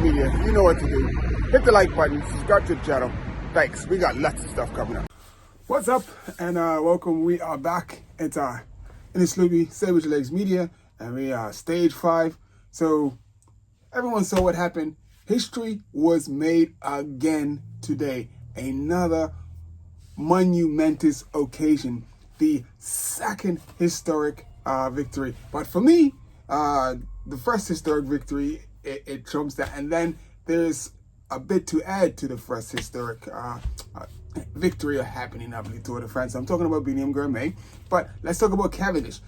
Media. You know what to do. Hit the like button, subscribe to the channel. Thanks. We got lots of stuff coming up. What's up? And welcome. We are back at in the Sloopy Stay With Your Legs Media, and we are stage 5. So everyone saw what happened. History was made again today. Another monumentous occasion. The second historic victory. But for me, the first historic victory, it trumps that. And then there's a bit to add to the first historic victory happening of the Tour de France. I'm talking about Biniam Girmay. But let's talk about Cavendish.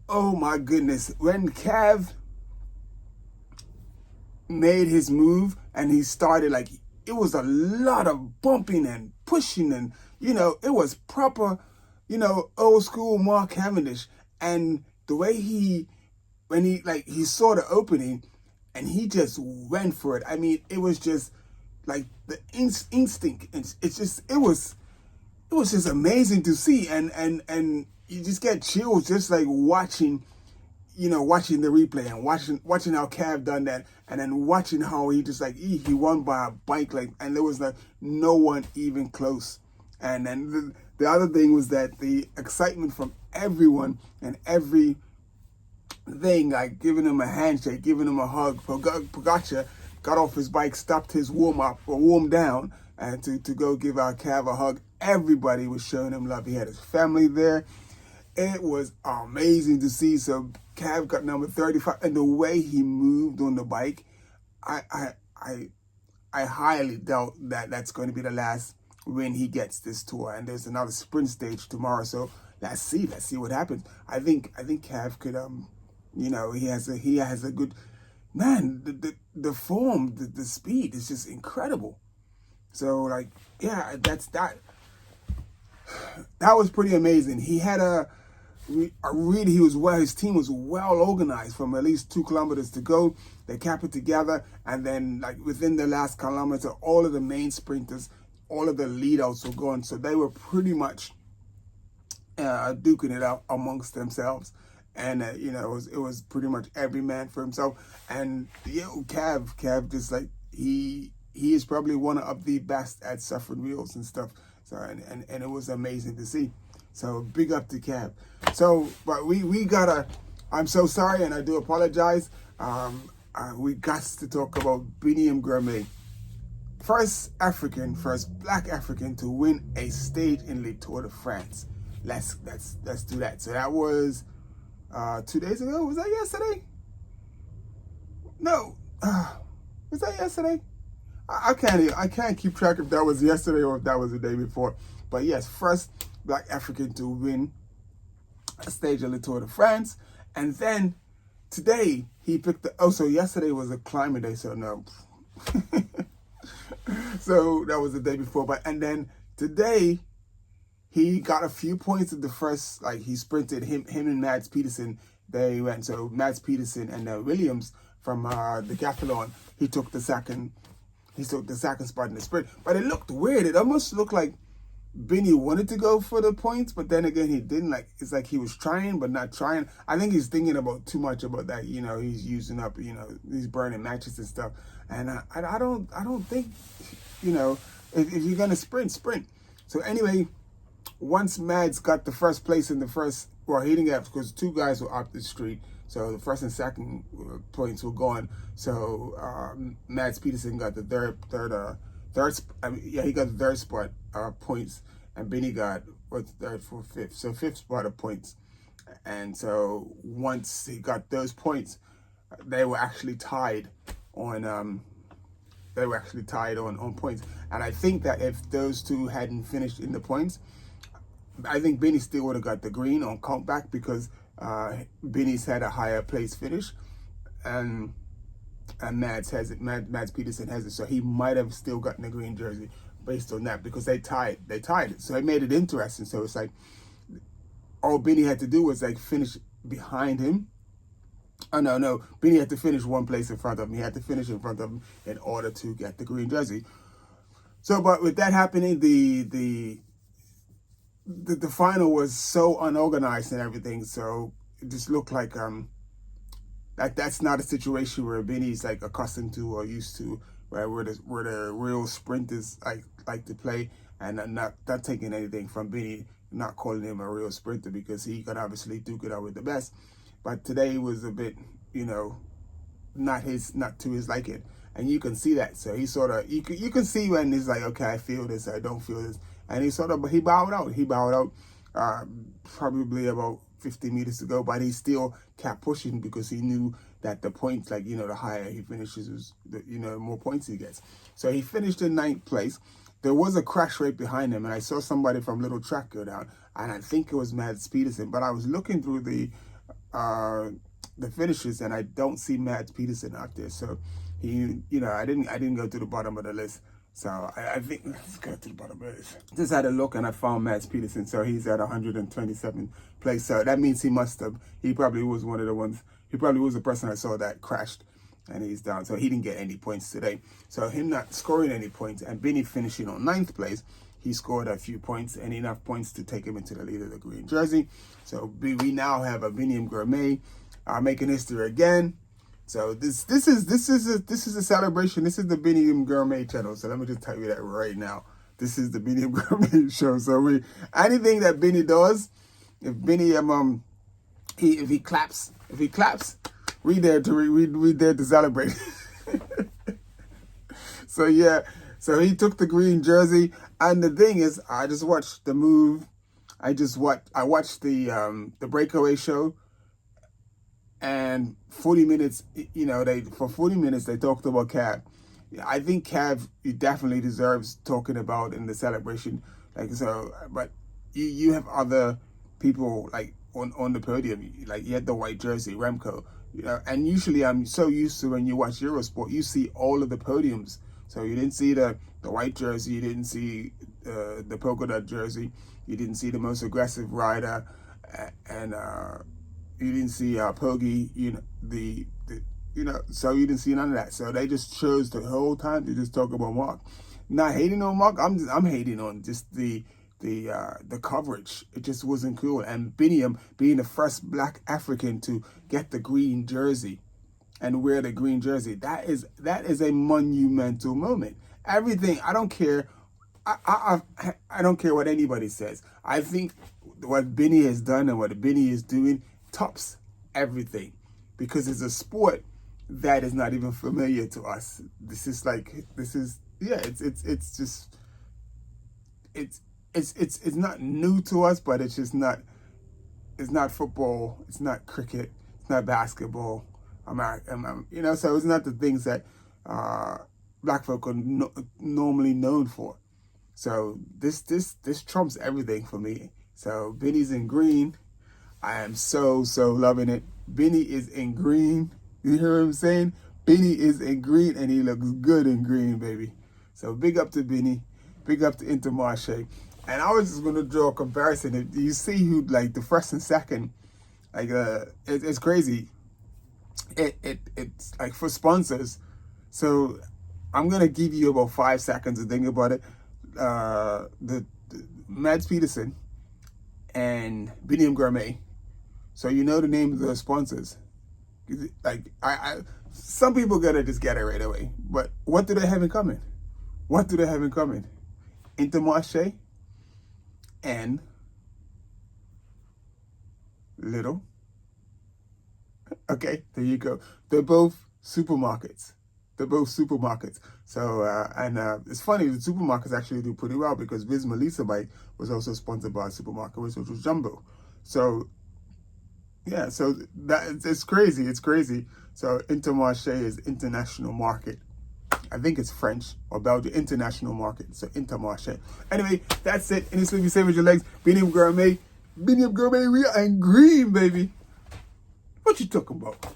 Oh my goodness. When Cav made his move and he started, like, it was a lot of bumping and pushing, and it was proper old school Mark Cavendish. And the way when he saw the opening and he just went for it. I mean, it was just like the instinct. It was just amazing to see, and you just get chills just like watching the replay and watching how Cav done that, and then watching how he just he won by a bike, and there was no one even close. And then the other thing was that the excitement from everyone and every thing, like giving him a handshake, giving him a hug. Pogacar got off his bike, stopped his warm down, and to go give our Cav a hug. Everybody was showing him love. He had his family there. It was amazing to see. So Cav got number 35, and the way he moved on the bike, I highly doubt that that's going to be the last win he gets this tour. And there's another sprint stage tomorrow, so let's see what happens. I think Cav could he has a good man. The form, the speed is just incredible. So that was pretty amazing. He had his team was well organized from at least 2 kilometers to go. They kept it together, and then within the last kilometer, all of the main sprinters, all of the lead-outs were gone. So they were pretty much duking it out amongst themselves. And it was pretty much every man for himself. And Cav just he is probably one of the best at suffering wheels and stuff. So and it was amazing to see. So big up to Cav. So but we gotta. I'm so sorry, and I do apologize. We got to talk about Biniam Girmay, first Black African to win a stage in the Tour de France. Let's do that. So that was 2 days ago. Was that yesterday? No. Was that yesterday? I can't keep track if that was yesterday or if that was the day before. But yes, first Black African to win a stage of the Tour de France. And then today he picked so yesterday was a climate day, so no. So that was the day before. And then today he got a few points at the first, he sprinted him and Mads Pedersen. They went, so Mads Pedersen and Williams from the Decathlon, he took the second spot in the sprint. But it looked weird. It almost looked like Bini wanted to go for the points, but then again he didn't. It's like he was trying but not trying. I think he's thinking about too much about that. He's using up, he's burning matches and stuff. And I don't think, if you're gonna sprint. So anyway, once Mads got the first place in the first, well, he didn't get, because 2 guys were up the street. So the first and second points were gone. So Mads Pedersen got the he got the third spot points, and Bini got third, fourth, fifth. So 5th spot of points. And so once he got those points, they were actually tied on points. And I think that if those 2 hadn't finished in the points, I think Bini still would have got the green on countback, because Bini's had a higher place finish, and Mads has it. Mads Pedersen has it, so he might have still gotten the green jersey based on that, because they tied it. So it made it interesting. So it's all Bini had to do was finish behind him. Oh no, Bini had to finish 1 place in front of him. He had to finish in front of him in order to get the green jersey. So, but with that happening, the final was so unorganized and everything. So it just looked like that's not a situation where Bini's like accustomed to or used to, right? Where the real sprinters like to play, and I'm not taking anything from Bini, not calling him a real sprinter, because he could obviously duke it out with the best. But today was a bit, not to his liking, and you can see that. So he sort of, you can see when he's like, okay, I feel this, I don't feel this, and he bowed out. Probably about 50 meters to go, but he still kept pushing because he knew that the points, like, the higher he finishes, the more points he gets. So he finished in 9th place. There was a crash right behind him, and I saw somebody from Little Track go down, and I think it was Mads Pedersen, but I was looking through the finishes, and I don't see Mads Pedersen out there. So he, I didn't go to the bottom of the list. So I think, let's go to the bottom of this. Just had a look, and I found Mads Pedersen. So he's at 127th place. So that means he probably was one of the ones, he probably was the person I saw that crashed, and he's down. So he didn't get any points today. So him not scoring any points, and Bini finishing on 9th place, he scored a few points, and enough points to take him into the lead of the green jersey. So we now have a Biniam Girmay making history again. So this is a celebration. This is the Biniam Girmay channel. So let me just tell you that right now. This is the Biniam Girmay show. So anything that Bini does, if Biniam if he claps, we there to celebrate. So yeah, so he took the green jersey, and the thing is, I just watched the move. I watched the breakaway show. And 40 minutes, for 40 minutes, they talked about Cav. I think Cav, he definitely deserves talking about in the celebration. Like, so, but you have other people like on the podium. Like, you had the white jersey, Remco, and usually I'm so used to when you watch Eurosport, you see all of the podiums. So you didn't see the white jersey, you didn't see the polka dot jersey, you didn't see the most aggressive rider, and you didn't see Poggi, so you didn't see none of that. So they just chose the whole time to just talk about Mark. Not hating on Mark, I'm hating on just the coverage. It just wasn't cool. And Biniam being the first Black African to get the green jersey and wear the green jersey, that is a monumental moment. Everything, I don't care. I don't care what anybody says. I think what Bini has done and what Bini is doing tops everything, because it's a sport that is not even familiar to us. It's not new to us, but it's not football, it's not cricket, it's not basketball, so it's not the things that Black folk are normally known for. So this trumps everything for me. So Bini's in green. I am so loving it. Bini is in green. You hear what I'm saying? Bini is in green, and he looks good in green, baby. So big up to Bini. Big up to Intermarché. And I was just going to draw a comparison. You see who, like, the first and second, like, it's crazy. It's like for sponsors. So I'm going to give you about 5 seconds to think about it. The Mads Pedersen and Biniam Girmay. So you know the name of the sponsors. Like, some people gonna just get it right away. But what do they have in common? Intermarché and Little. Okay, there you go. They're both supermarkets. So, it's funny, the supermarkets actually do pretty well, because Viz Melissa bike was also sponsored by a supermarket, which was Jumbo. So, yeah, so it's crazy. So Intermarché is international market. I think it's French or Belgian, international market. So Intermarché. Anyway, that's it. And it's going to be Save With Your Legs. Biniam Girmay, we are in green, baby. What you talking about?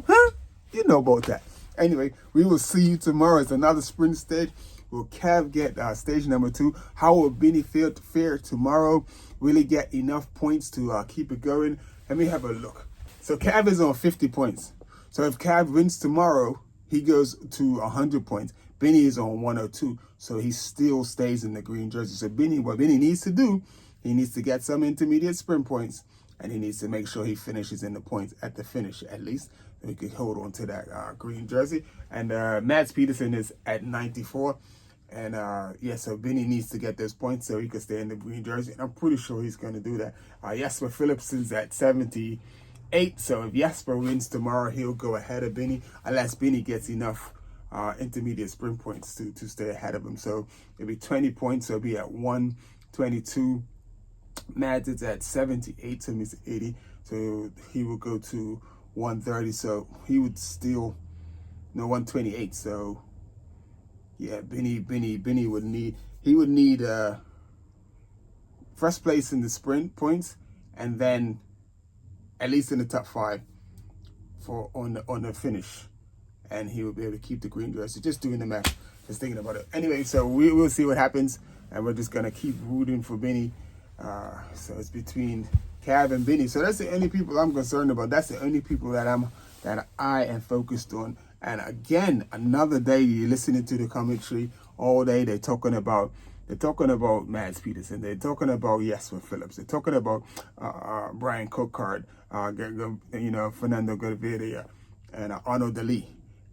Huh? You know about that. Anyway, we will see you tomorrow. It's another sprint stage. Will Cav get stage number 2? How will Bini fare tomorrow? Will he get enough points to keep it going? Let me have a look. So Cav is on 50 points. So if Cav wins tomorrow, he goes to 100 points. Bini is on 102. So he still stays in the green jersey. So what Bini needs to do, he needs to get some intermediate sprint points. and he needs to make sure he finishes in the points at the finish at least, so he could hold on to that green jersey. And Mads Petersen is at 94. And yeah, so Bini needs to get those points so he can stay in the green jersey. And I'm pretty sure he's going to do that. Jesper Philipsen's at 78. So if Jesper wins tomorrow, he'll go ahead of Bini, unless Bini gets enough intermediate sprint points to stay ahead of him. So it'll be 20 points. So it'll be at 122. Mads is at 78, so he's 80. So he will go to 130. So he would still, no, 128. So yeah, Bini would need first place in the sprint points, and then at least in the top 5 for on the finish, and he will be able to keep the green jersey. Just doing the math, just thinking about it. Anyway, so we will see what happens, and we're just gonna keep rooting for Bini. So it's between Cav and Bini. So that's the only people I'm concerned about. That's the only people that I am focused on. And again, another day you're listening to the commentary all day. They're talking about Mads Petersen. They're talking about Jesper Phillips. They're talking about Brian Coquard, Fernando Gaviria, and Arnaud Delis.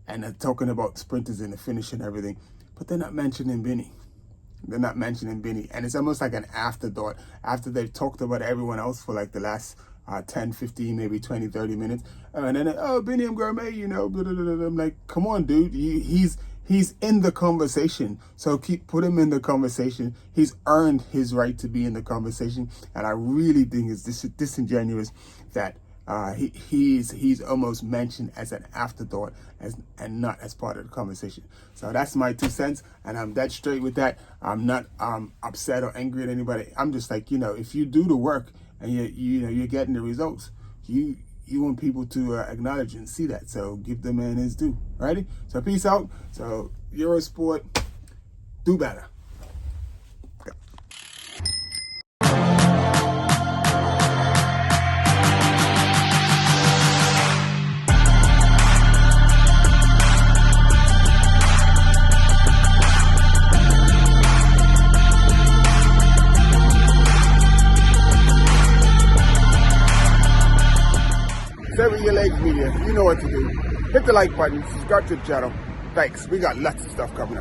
And they're talking about sprinters in the finish and everything. But they're not mentioning Bini. They're not mentioning Bini. And it's almost like an afterthought after they've talked about everyone else for like the last 10, 15, maybe 20, 30 minutes. And then, Biniam Girmay, blah, blah, blah, blah. I'm like, come on, dude. He's in the conversation. So put him in the conversation. He's earned his right to be in the conversation. And I really think it's disingenuous that he's almost mentioned as an afterthought and not as part of the conversation. So that's my 2 cents, and I'm dead straight with that. I'm not upset or angry at anybody. I'm just like, if you do the work and you're getting the results, you want people to acknowledge and see that. So give the man his due. Alrighty? So peace out. So Eurosport, do better. Sever your legs, media. You know what to do. Hit the like button, subscribe to the channel. Thanks. We got lots of stuff coming up.